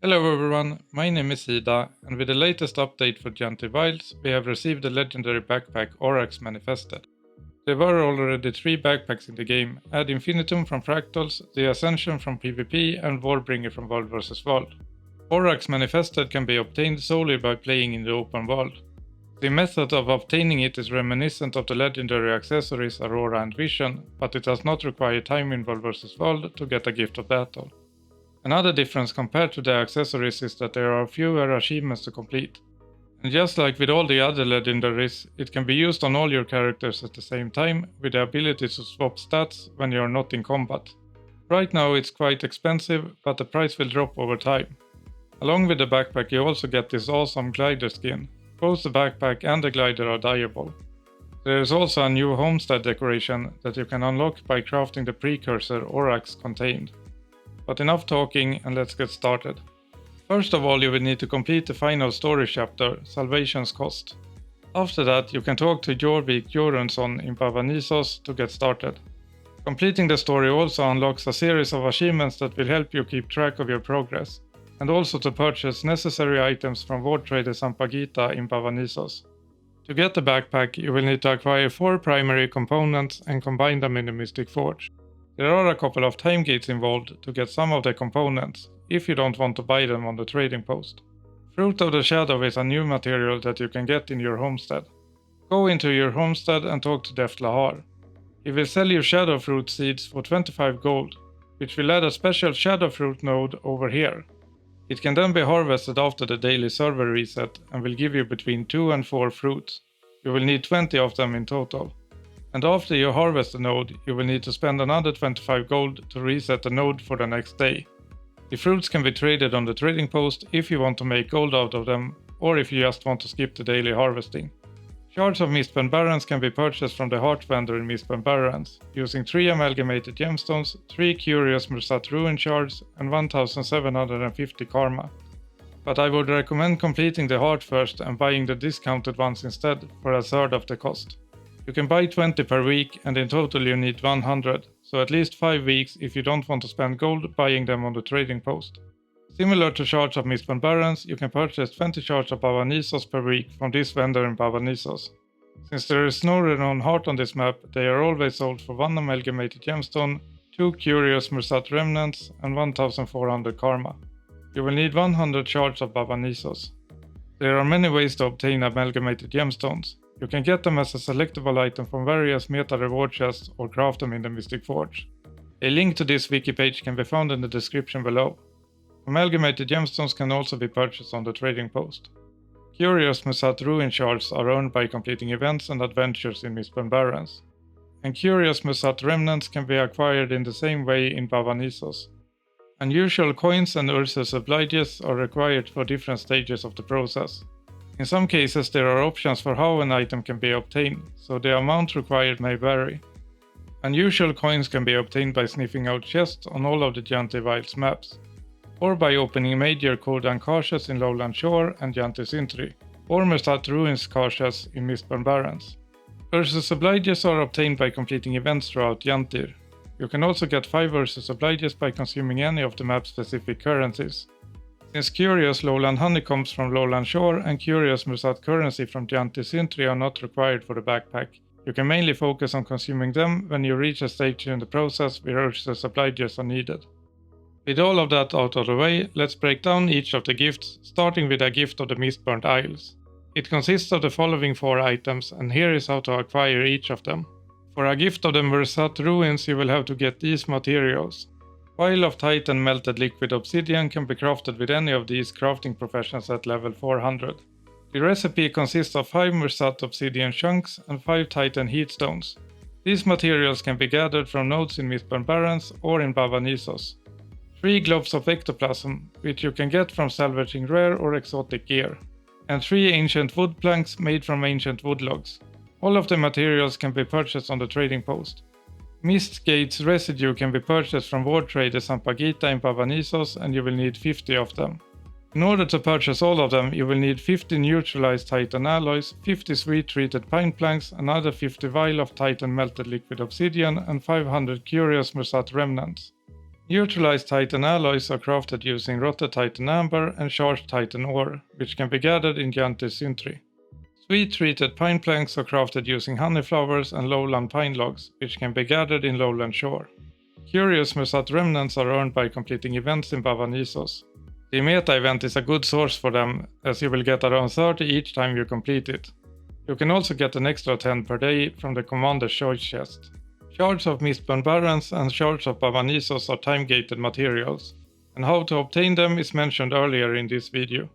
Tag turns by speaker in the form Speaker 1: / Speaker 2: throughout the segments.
Speaker 1: Hello everyone, my name is Ida, and with the latest update for Janthir Wilds, we have received the legendary backpack Orrax Manifested. There were already 3 backpacks in the game: Ad Infinitum from Fractals, the Ascension from PvP, and Warbringer from World vs. World. Orrax Manifested can be obtained solely by playing in the open world. The method of obtaining it is reminiscent of the legendary accessories Aurora and Vision, but it does not require time in World vs. World to get a gift of battle. Another difference compared to the accessories is that there are fewer achievements to complete. And just like with all the other legendaries, it can be used on all your characters at the same time, with the ability to swap stats when you are not in combat. Right now it's quite expensive, but the price will drop over time. Along with the backpack you also get this awesome glider skin. Both the backpack and the glider are dyeable. There is also a new homestead decoration that you can unlock by crafting the precursor Orrax Contained. But enough talking and let's get started. First of all, you will need to complete the final story chapter, Salvation's Cost. After that, you can talk to Jorvik Jorunson in Pavanisos to get started. Completing the story also unlocks a series of achievements that will help you keep track of your progress, and also to purchase necessary items from Ward Trader Sampagita in Pavanisos. To get the backpack, you will need to acquire 4 primary components and combine them in the Mystic Forge. There are a couple of time gates involved to get some of the components, if you don't want to buy them on the trading post. Fruit of the Shadow is a new material that you can get in your homestead. Go into your homestead and talk to Deft Lahar. He will sell you Shadow Fruit seeds for 25 gold, which will add a special Shadow Fruit node over here. It can then be harvested after the daily server reset and will give you between 2 and 4 fruits. You will need 20 of them in total. And after you harvest the node, you will need to spend another 25 gold to reset the node for the next day. The fruits can be traded on the trading post if you want to make gold out of them, or if you just want to skip the daily harvesting. Shards of Mistburned Barrens can be purchased from the Heart vendor in Mistburned Barrens, using 3 amalgamated gemstones, 3 curious Mursaat ruin shards, and 1750 karma. But I would recommend completing the Heart first and buying the discounted ones instead for a third of the cost. You can buy 20 per week, and in total you need 100, so at least 5 weeks if you don't want to spend gold buying them on the trading post. Similar to Shards of Mistburned Barrens, you can purchase 20 Shards of Pavanisos per week from this vendor in Pavanisos. Since there is no renowned heart on this map, they are always sold for 1 amalgamated gemstone, 2 curious Mursaat remnants, and 1400 karma. You will need 100 Shards of Pavanisos. There are many ways to obtain amalgamated gemstones. You can get them as a selectable item from various meta reward chests or craft them in the Mystic Forge. A link to this wiki page can be found in the description below. Amalgamated gemstones can also be purchased on the trading post. Curious Mursaat ruin shards are earned by completing events and adventures in Mistburned Barrens. And curious Mursaat remnants can be acquired in the same way in Pavanisos. Unusual coins and Ursus obliges are required for different stages of the process. In some cases there are options for how an item can be obtained, so the amount required may vary. Unusual coins can be obtained by sniffing out chests on all of the Janthir Wilds maps, or by opening major Kodan caches in Lowland Shore and Janthir's Entrée, or Mursaat Ruins caches in Mistburned Barrens. Ursus obliges are obtained by completing events throughout Janthir. You can also get 5 Ursus obliges by consuming any of the map's specific currencies. Since curious lowland honeycombs from Lowland Shore and curious Mursaat currency from Janthir's Entrée are not required for the backpack, you can mainly focus on consuming them when you reach a stage in the process where Ursus obliges are needed. With all of that out of the way, let's break down each of the gifts, starting with a gift of the Mistburned Isles. It consists of the following 4 items, and here is how to acquire each of them. For a gift of the Mursaat ruins you will have to get these materials. Vial of Titan melted liquid obsidian can be crafted with any of these crafting professions at level 400. The recipe consists of 5 Mursaat obsidian chunks and 5 Titan heatstones. These materials can be gathered from nodes in Mistburned Barrens or in Pavanisos. 3 globes of ectoplasm, which you can get from salvaging rare or exotic gear. And 3 ancient wood planks made from ancient wood logs. All of the materials can be purchased on the trading post. Mistgate's residue can be purchased from Ward Trader Sampagita in Pavanisos, and you will need 50 of them. In order to purchase all of them, you will need 50 neutralized Titan alloys, 50 sweet treated pine planks, another 50 vial of Titan melted liquid obsidian, and 500 curious Mursaat remnants. Neutralized Titan alloys are crafted using rotted Titan amber and charged Titan ore, which can be gathered in Janthir's Entrée. Sweet treated pine planks are crafted using honey flowers and lowland pine logs, which can be gathered in lowland shore. Curious Mursaat remnants are earned by completing events in Baba Nisos. The meta event is a good source for them, as you will get around 30 each time you complete it. You can also get an extra 10 per day from the Commander's Choice chest. Shards of Mistburned Barrens and shards of Baba Nisos are time-gated materials, and how to obtain them is mentioned earlier in this video.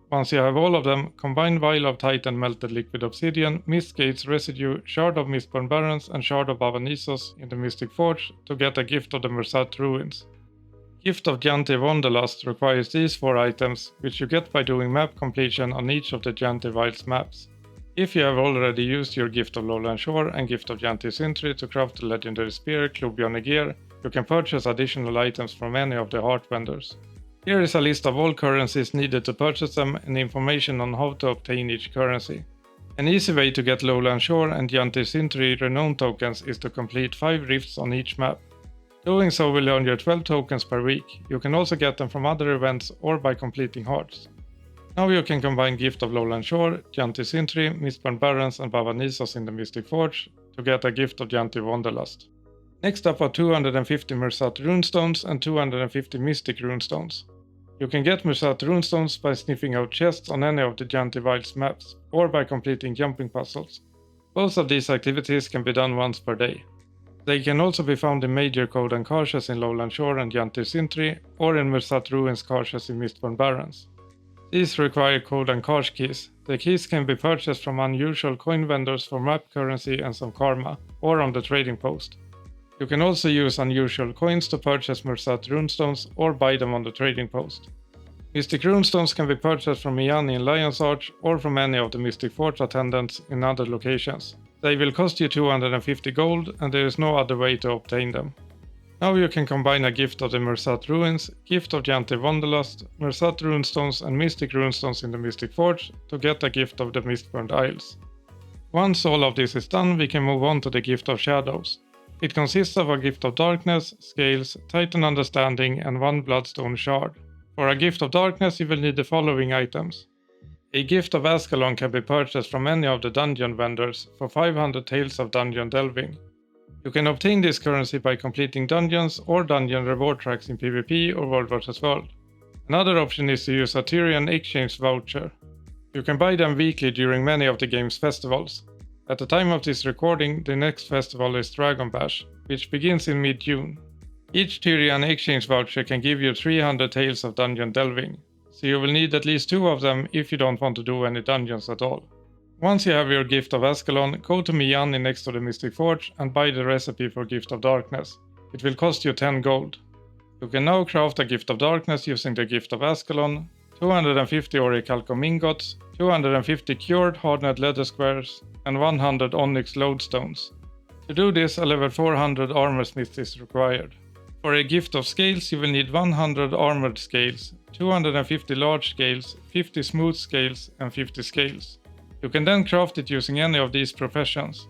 Speaker 1: Once you have all of them, combine Vial of Titan melted liquid obsidian, Mistgate's residue, Shard of Mistburned Barrens and Shard of Baba Nisos in the Mystic Forge to get a gift of the Mursaat ruins. Gift of Janthir Wanderlust requires these 4 items, which you get by doing map completion on each of the Janthir Wilds maps. If you have already used your Gift of Lowland Shore and Gift of Janthir's Entrée to craft the Legendary Spear, Clover and Gear, you can purchase additional items from any of the heart vendors. Here is a list of all currencies needed to purchase them and information on how to obtain each currency. An easy way to get Lowland Shore and Janthir's Entrée renown tokens is to complete 5 rifts on each map. Doing so will earn you 12 tokens per week. You can also get them from other events or by completing hearts. Now you can combine Gift of Lowland Shore, Janthir's Entrée, Mistburned Barrens and Baba Nisos in the Mystic Forge to get a Gift of Janthir Wanderlust. Next up are 250 Mursaat runestones and 250 Mystic runestones. You can get Mursaat runestones by sniffing out chests on any of the Janthir Wilds maps, or by completing jumping puzzles. Both of these activities can be done once per day. They can also be found in major code and caches in Lowland Shore and Janthir's Entrée, or in Mursaat Ruins caches in Mistburned Barrens. These require code and cache keys. The keys can be purchased from unusual coin vendors for map currency and some karma, or on the trading post. You can also use unusual coins to purchase Mursaat runestones or buy them on the trading post. Mystic runestones can be purchased from Miani in Lion's Arch or from any of the Mystic Forge attendants in other locations. They will cost you 250 gold and there is no other way to obtain them. Now you can combine a Gift of the Mursaat Ruins, Gift of Janthir Wanderlust, Mursaat runestones and Mystic runestones in the Mystic Forge to get a Gift of the Mistburned Isles. Once all of this is done, we can move on to the Gift of Shadows. It consists of a Gift of Darkness, Scales, Titan Understanding and 1 Bloodstone Shard. For a Gift of Darkness you will need the following items. A Gift of Askur can be purchased from any of the dungeon vendors for 500 Tales of Dungeon Delving. You can obtain this currency by completing dungeons or dungeon reward tracks in PvP or World vs World. Another option is to use a Tyrian exchange voucher. You can buy them weekly during many of the game's festivals. At the time of this recording, the next festival is Dragon Bash, which begins in mid-June. Each Tyrian exchange voucher can give you 300 Tales of Dungeon Delving, so you will need at least 2 of them if you don't want to do any dungeons at all. Once you have your Gift of Askur, go to Miani next to the Mystic Forge and buy the recipe for Gift of Darkness. It will cost you 10 gold. You can now craft a Gift of Darkness using the Gift of Askur, 250 Orichalcum ingots, 250 cured hardened leather squares, and 100 onyx lodestones. To do this, a level 400 armor smith is required. For a Gift of Scales, you will need 100 armored scales, 250 large scales, 50 smooth scales, and 50 scales. You can then craft it using any of these professions.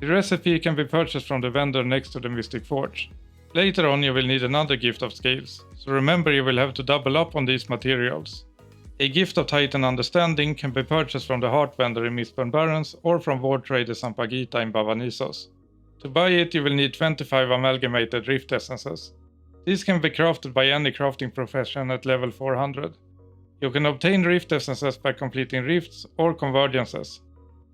Speaker 1: The recipe can be purchased from the vendor next to the Mystic Forge. Later on you will need another Gift of Scales, so remember you will have to double up on these materials. A Gift of Titan Understanding can be purchased from the Heart Vendor in Mistburned Barrens or from Ward Trader Sampagita in Baba Nisos. To buy it you will need 25 amalgamated Rift Essences. These can be crafted by any crafting profession at level 400. You can obtain Rift Essences by completing Rifts or Convergences.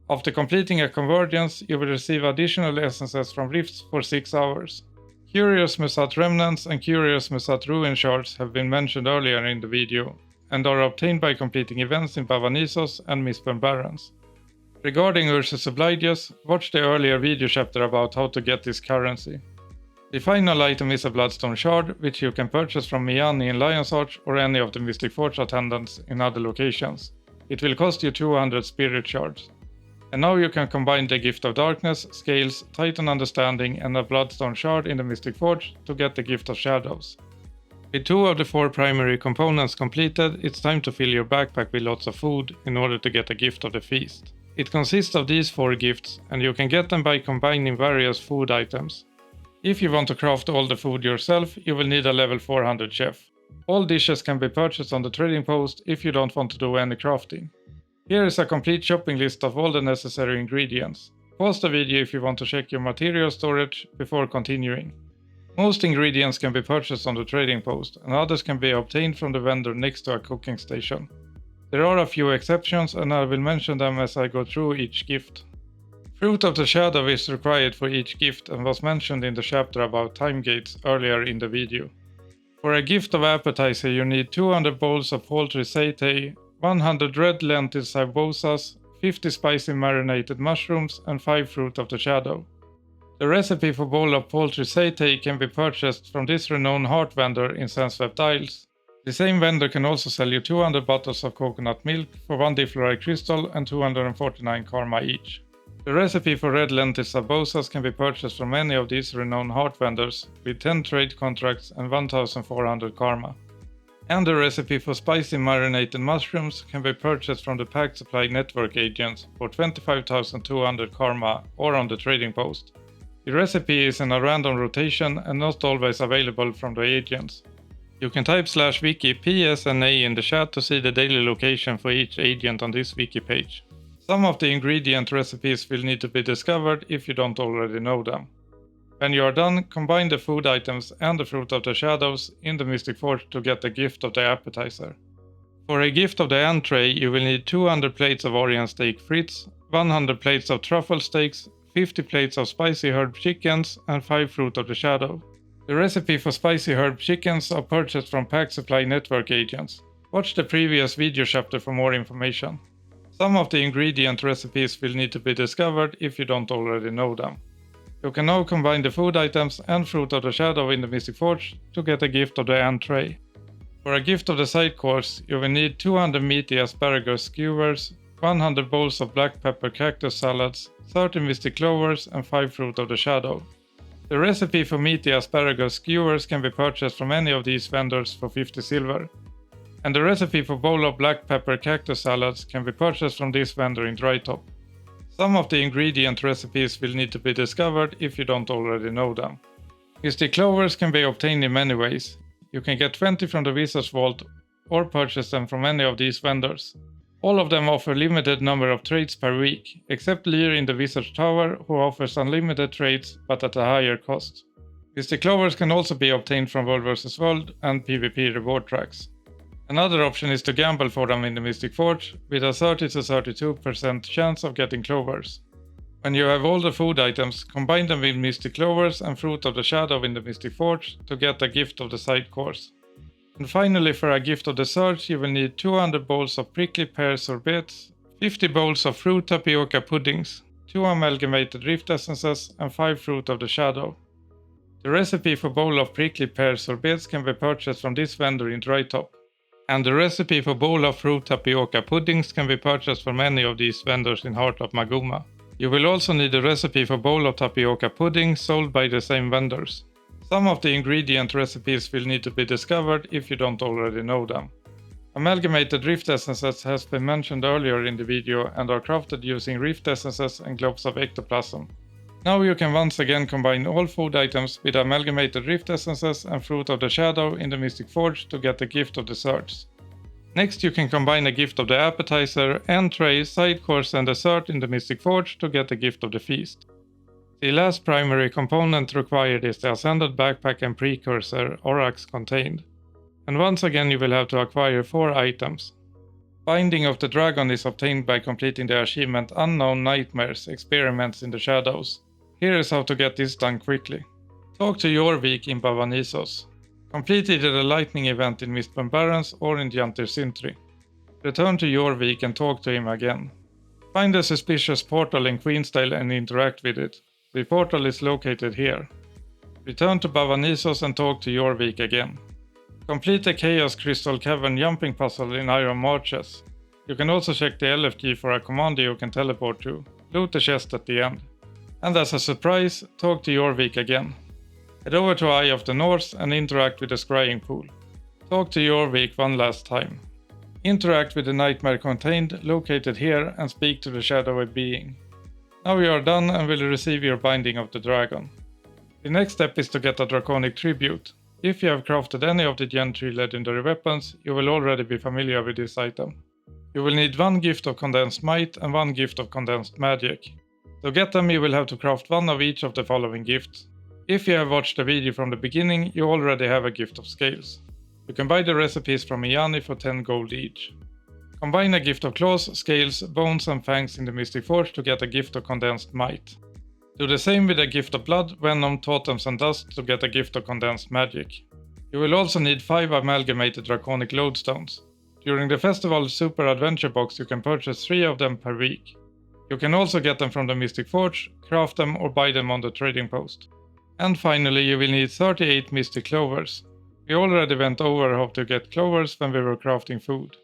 Speaker 1: After completing a Convergence, you will receive additional Essences from Rifts for 6 hours. Curious Mursaat Remnants and Curious Mursaat Ruin Shards have been mentioned earlier in the video, and are obtained by completing events in Baba Nisos and Mistburned Barrens. Regarding Ursus Obliges, watch the earlier video chapter about how to get this currency. The final item is a Bloodstone Shard, which you can purchase from Miani in Lion's Arch or any of the Mystic Forge attendants in other locations. It will cost you 200 Spirit Shards. And now you can combine the Gift of Darkness, Scales, Titan Understanding and a Bloodstone Shard in the Mystic Forge to get the Gift of Shadows. With 2 of the 4 primary components completed, it's time to fill your backpack with lots of food in order to get a Gift of the Feast. It consists of these 4 gifts, and you can get them by combining various food items. If you want to craft all the food yourself, you will need a level 400 chef. All dishes can be purchased on the trading post if you don't want to do any crafting. Here is a complete shopping list of all the necessary ingredients. Pause the video if you want to check your material storage before continuing. Most ingredients can be purchased on the trading post, and others can be obtained from the vendor next to a cooking station. There are a few exceptions, and I will mention them as I go through each gift. Fruit of the Shadow is required for each gift and was mentioned in the chapter about time gates earlier in the video. For a gift of Appetizer you need 200 bowls of poultry satay, 100 red lentil cybosas, 50 spicy marinated mushrooms and 5 Fruit of the Shadow. The recipe for bowl of poultry satay can be purchased from this renowned heart vendor in Sandswept Isles. The same vendor can also sell you 200 bottles of coconut milk for 1 defluoride crystal and 249 karma each. The recipe for red lentil cybosas can be purchased from any of these renowned heart vendors with 10 trade contracts and 1400 karma. And the recipe for spicy marinated mushrooms can be purchased from the Pack Supply Network agents for 25,200 karma or on the trading post. The recipe is in a random rotation and not always available from the agents. You can type /wiki PSNA in the chat to see the daily location for each agent on this wiki page. Some of the ingredient recipes will need to be discovered if you don't already know them. When you are done, combine the food items and the Fruit of the Shadows in the Mystic Forge to get the gift of the Appetizer. For a gift of the Entrée, you will need 200 plates of Orient steak frites, 100 plates of truffle steaks, 50 plates of spicy herb chickens and 5 Fruit of the Shadow. The recipe for spicy herb chickens are purchased from Pack Supply Network agents. Watch the previous video chapter for more information. Some of the ingredient recipes will need to be discovered if you don't already know them. You can now combine the food items and Fruit of the Shadow in the Mystic Forge to get a gift of the Entrée. For a gift of the side course, you will need 200 meaty asparagus skewers, 100 bowls of black pepper cactus salads, 30 mystic clovers and 5 Fruit of the Shadow. The recipe for meaty asparagus skewers can be purchased from any of these vendors for 50 silver. And the recipe for bowl of black pepper cactus salads can be purchased from this vendor in Drytop. Some of the ingredient recipes will need to be discovered if you don't already know them. Mystic clovers can be obtained in many ways. You can get 20 from the Wizard's Vault or purchase them from any of these vendors. All of them offer limited number of trades per week, except Lear in the Wizard's Tower who offers unlimited trades but at a higher cost. Mystic clovers can also be obtained from World vs World and PvP reward tracks. Another option is to gamble for them in the Mystic Forge, with a 30 to 32% chance of getting clovers. When you have all the food items, combine them with Mystic Clovers and Fruit of the Shadow in the Mystic Forge to get a gift of the side course. And finally, for a gift of the Surge, you will need 200 bowls of prickly pear sorbets, 50 bowls of fruit tapioca puddings, 2 amalgamated rift essences and 5 Fruit of the Shadow. The recipe for bowl of prickly pear sorbets can be purchased from this vendor in Drytop. And the recipe for bowl of fruit tapioca puddings can be purchased from any of these vendors in Heart of Maguma. You will also need a recipe for bowl of tapioca pudding sold by the same vendors. Some of the ingredient recipes will need to be discovered if you don't already know them. Amalgamated rift essences has been mentioned earlier in the video and are crafted using rift essences and globes of ectoplasm. Now you can once again combine all food items with amalgamated rift essences and Fruit of the Shadow in the Mystic Forge to get the gift of the Surge. Next you can combine a gift of the Appetizer, Entrée, side course and dessert in the Mystic Forge to get the gift of the Feast. The last primary component required is the Ascended Backpack and Precursor Orrax Contained. And once again you will have to acquire 4 items. Binding of the Dragon is obtained by completing the achievement Unknown Nightmares Experiments in the Shadows. Here is how to get this done quickly. Talk to Jorvik in Bavanisos. Complete either the lightning event in Mistburned Barrens or in Janthir. Return to Jorvik and talk to him again. Find the suspicious portal in Queensdale and interact with it. The portal is located here. Return to Bavanisos and talk to Jorvik again. Complete the Chaos Crystal Cavern jumping puzzle in Iron Marches. You can also check the LF key for a commander you can teleport to. Loot the chest at the end. And as a surprise, talk to Jorvik again. Head over to Eye of the North and interact with the scrying pool. Talk to Jorvik one last time. Interact with the Nightmare Contained located here and speak to the shadowy being. Now you are done and will receive your binding of the dragon. The next step is to get a Draconic Tribute. If you have crafted any of the Gen 3 legendary weapons, you will already be familiar with this item. You will need 1 gift of Condensed Might and 1 gift of Condensed Magic. To get them you will have to craft 1 of each of the following gifts. If you have watched the video from the beginning, you already have a gift of Scales. You can buy the recipes from Iyani for 10 gold each. Combine a gift of Claws, Scales, Bones and Fangs in the Mystic Forge to get a gift of Condensed Might. Do the same with a gift of Blood, Venom, Totems and Dust to get a gift of Condensed Magic. You will also need 5 amalgamated Draconic Lodestones. During the festival Super Adventure Box you can purchase 3 of them per week. You can also get them from the Mystic Forge, craft them or buy them on the trading post. And finally you will need 38 Mystic Clovers. We already went over how to get Clovers when we were crafting food.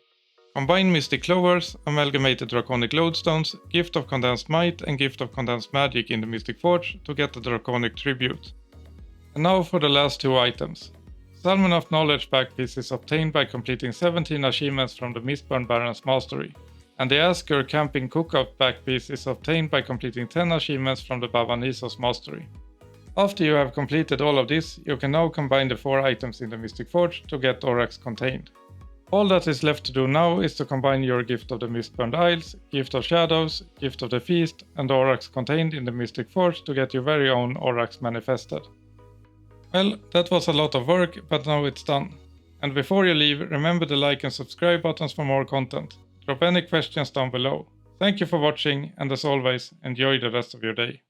Speaker 1: Combine Mystic Clovers, amalgamated Draconic Lodestones, Gift of Condensed Might and Gift of Condensed Magic in the Mystic Forge to get the Draconic Tribute. And now for the last 2 items. Salmon of Knowledge Backpiece is obtained by completing 17 achievements from the Mistburned Baron's Mastery, and the Askur Camping Cookout Backpiece is obtained by completing 10 achievements from the Bavanisos Mastery. After you have completed all of this, you can now combine the 4 items in the Mystic Forge to get Orrax Contained. All that is left to do now is to combine your Gift of the Mistburned Isles, Gift of Shadows, Gift of the Feast and Orrax Contained in the Mystic Forge to get your very own Orrax Manifested. Well, that was a lot of work, but now it's done. And before you leave, remember the like and subscribe buttons for more content. Drop any questions down below. Thank you for watching and as always, enjoy the rest of your day.